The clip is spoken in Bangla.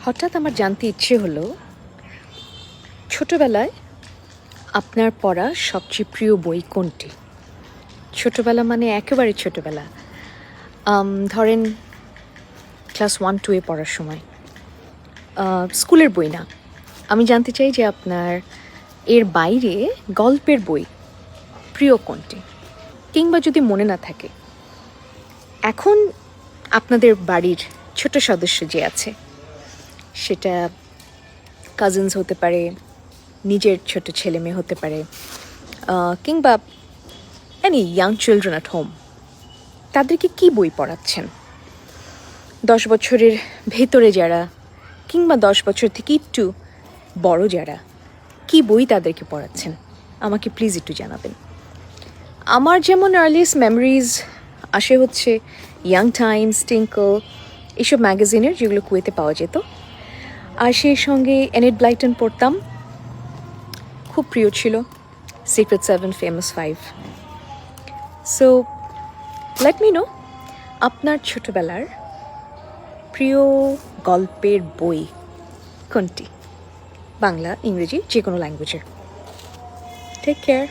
হঠাৎ আমার জানতে ইচ্ছে হলো, ছোটবেলায় আপনার পড়া সবচেয়ে প্রিয় বই কোনটি? ছোটবেলা মানে একেবারে ছোটবেলা, ধরেন ক্লাস 1-2 পড়ার সময়, স্কুলের বই না। আমি জানতে চাই যে আপনার এর বাইরে গল্পের বই প্রিয় কোনটি, কিংবা যদি মনে না থাকে, এখন আপনাদের বাড়ির ছোট সদস্য যে আছে, সেটা কাজিনস হতে পারে, নিজের ছোট ছেলে মেয়ে হতে পারে, কিংবা any young children at home, তাদেরকে কি বই পড়াচ্ছেন? 10 বছরের ভেতরে যারা, কিংবা 10 বছর থেকে একটু বড় যারা, কি বই তাদেরকে পড়াচ্ছেন আমাকে প্লিজ একটু জানাবেন। আমার যেমন আর্লিয়েস্ট মেমোরিজ আসে হচ্ছে ইয়াং টাইমস, টিঙ্কল, এইসব ম্যাগাজিনের, যেগুলো কুয়েতে পাওয়া যেত। আর সেই সঙ্গে এনিট ব্লাইটন পড়তাম, খুব প্রিয় ছিল। Secret 7, famous 5। So let me no আপনার ছোটবেলার প্রিয় গল্পের বই কোনটি, বাংলা, ইংরেজি, যে কোনো ল্যাঙ্গুয়েজের। Take care.